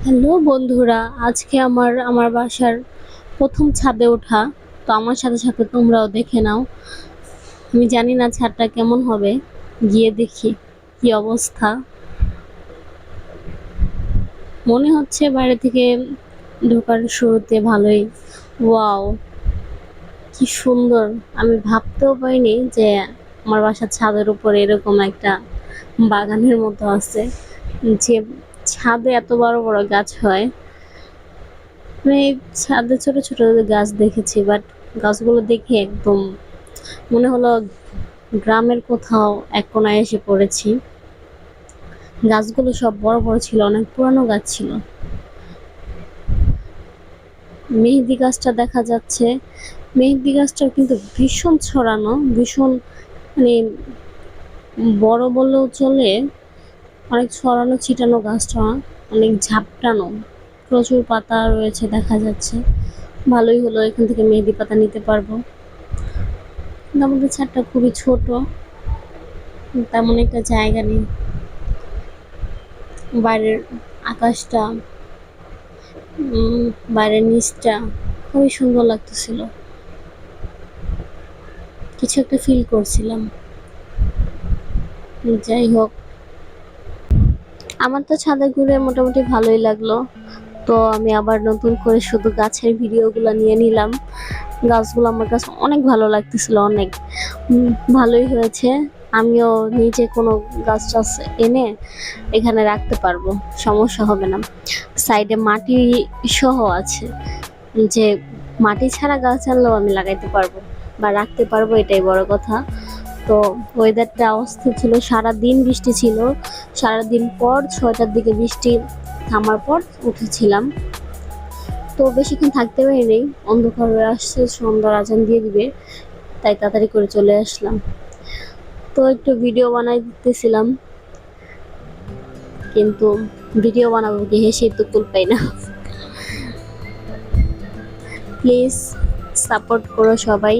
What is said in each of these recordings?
Hello বন্ধুরা, আজকে আমার বাসার প্রথম ছাদে ওঠা। তো আমার সাথে সাথে তোমরাও দেখে নাও। আমি জানি না ছাদটা কেমন হবে, গিয়ে দেখি কি অবস্থা। মনে হচ্ছে বাইরে থেকে ঢোকার শুরুতে ভালোই। ওয়াও, কি সুন্দর! আমি ভাবতেও পারিনি যে আমার বাসার ছাদের উপরে এরকম একটা বাগানের মতো আছে, যে ছাদে এত বড় বড় গাছ হয়। মানে ছাদে ছোট ছোট গাছ দেখেছি, বাট গাছগুলো দেখে একদম মনে হলো গ্রামের কোথাও এক কোনায় এসে পড়েছি। গাছগুলো সব বড় বড় ছিল, অনেক পুরানো গাছ ছিল। মেহেদি গাছটা দেখা যাচ্ছে, মেহেদি গাছটা কিন্তু ভীষণ ছড়ানো, ভীষণ মানে বড় বললেও চলে। অনেক ছড়ানো ছিটানো গাছটা, অনেক ঝাপটানো, প্রচুর পাতা রয়েছে দেখা যাচ্ছে। ভালোই হলো, এখান থেকে মেহেদি পাতা নিতে পারবো। কিন্তু আমাদের ছাদটা খুবই ছোট, তেমন একটা জায়গা নেই। বাইরের আকাশটা, বাইরের নিচটা খুবই সুন্দর লাগতেছিল, কিছু একটা ফিল করছিলাম। যাই হোক, আমার তো ছাদে ঘুরে মোটামুটি ভালোই লাগলো। তো আমি আবার নতুন করে শুধু গাছের ভিডিওগুলো নিয়ে নিলাম। গাছগুলো আমার কাছে অনেক ভালো লাগতেছিল, অনেক ভালোই হয়েছে। আমিও নিজে কোনো গাছ টাছ এনে এখানে রাখতে পারবো, সমস্যা হবে না। সাইডে মাটি সহ আছে, যে মাটি ছাড়া গাছ আনলেও আমি লাগাইতে পারবো বা রাখতে পারবো, এটাই বড় কথা। তো ওয়েদারটা অস্থির ছিল, সারাদিন বৃষ্টি ছিল। সারাদিন পর 6টার দিকে বৃষ্টি থামার পর উঠেছিলাম। তো বেশিক্ষণ থাকতে পারিনি, অন্ধকার হয়ে আসছে, সন্ধ্যার আজান দিয়ে দিবে, তাই তাড়াতাড়ি করে চলে আসলাম। তো একটু ভিডিও বানাই দিতেছিলাম, কিন্তু ভিডিও বানাবো কি, হেসে তো কুল পাই না। প্লিজ সাপোর্ট করো সবাই।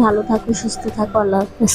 ভালো থাকো, সুস্থ থাকো, আল্লাহ হাফেজ।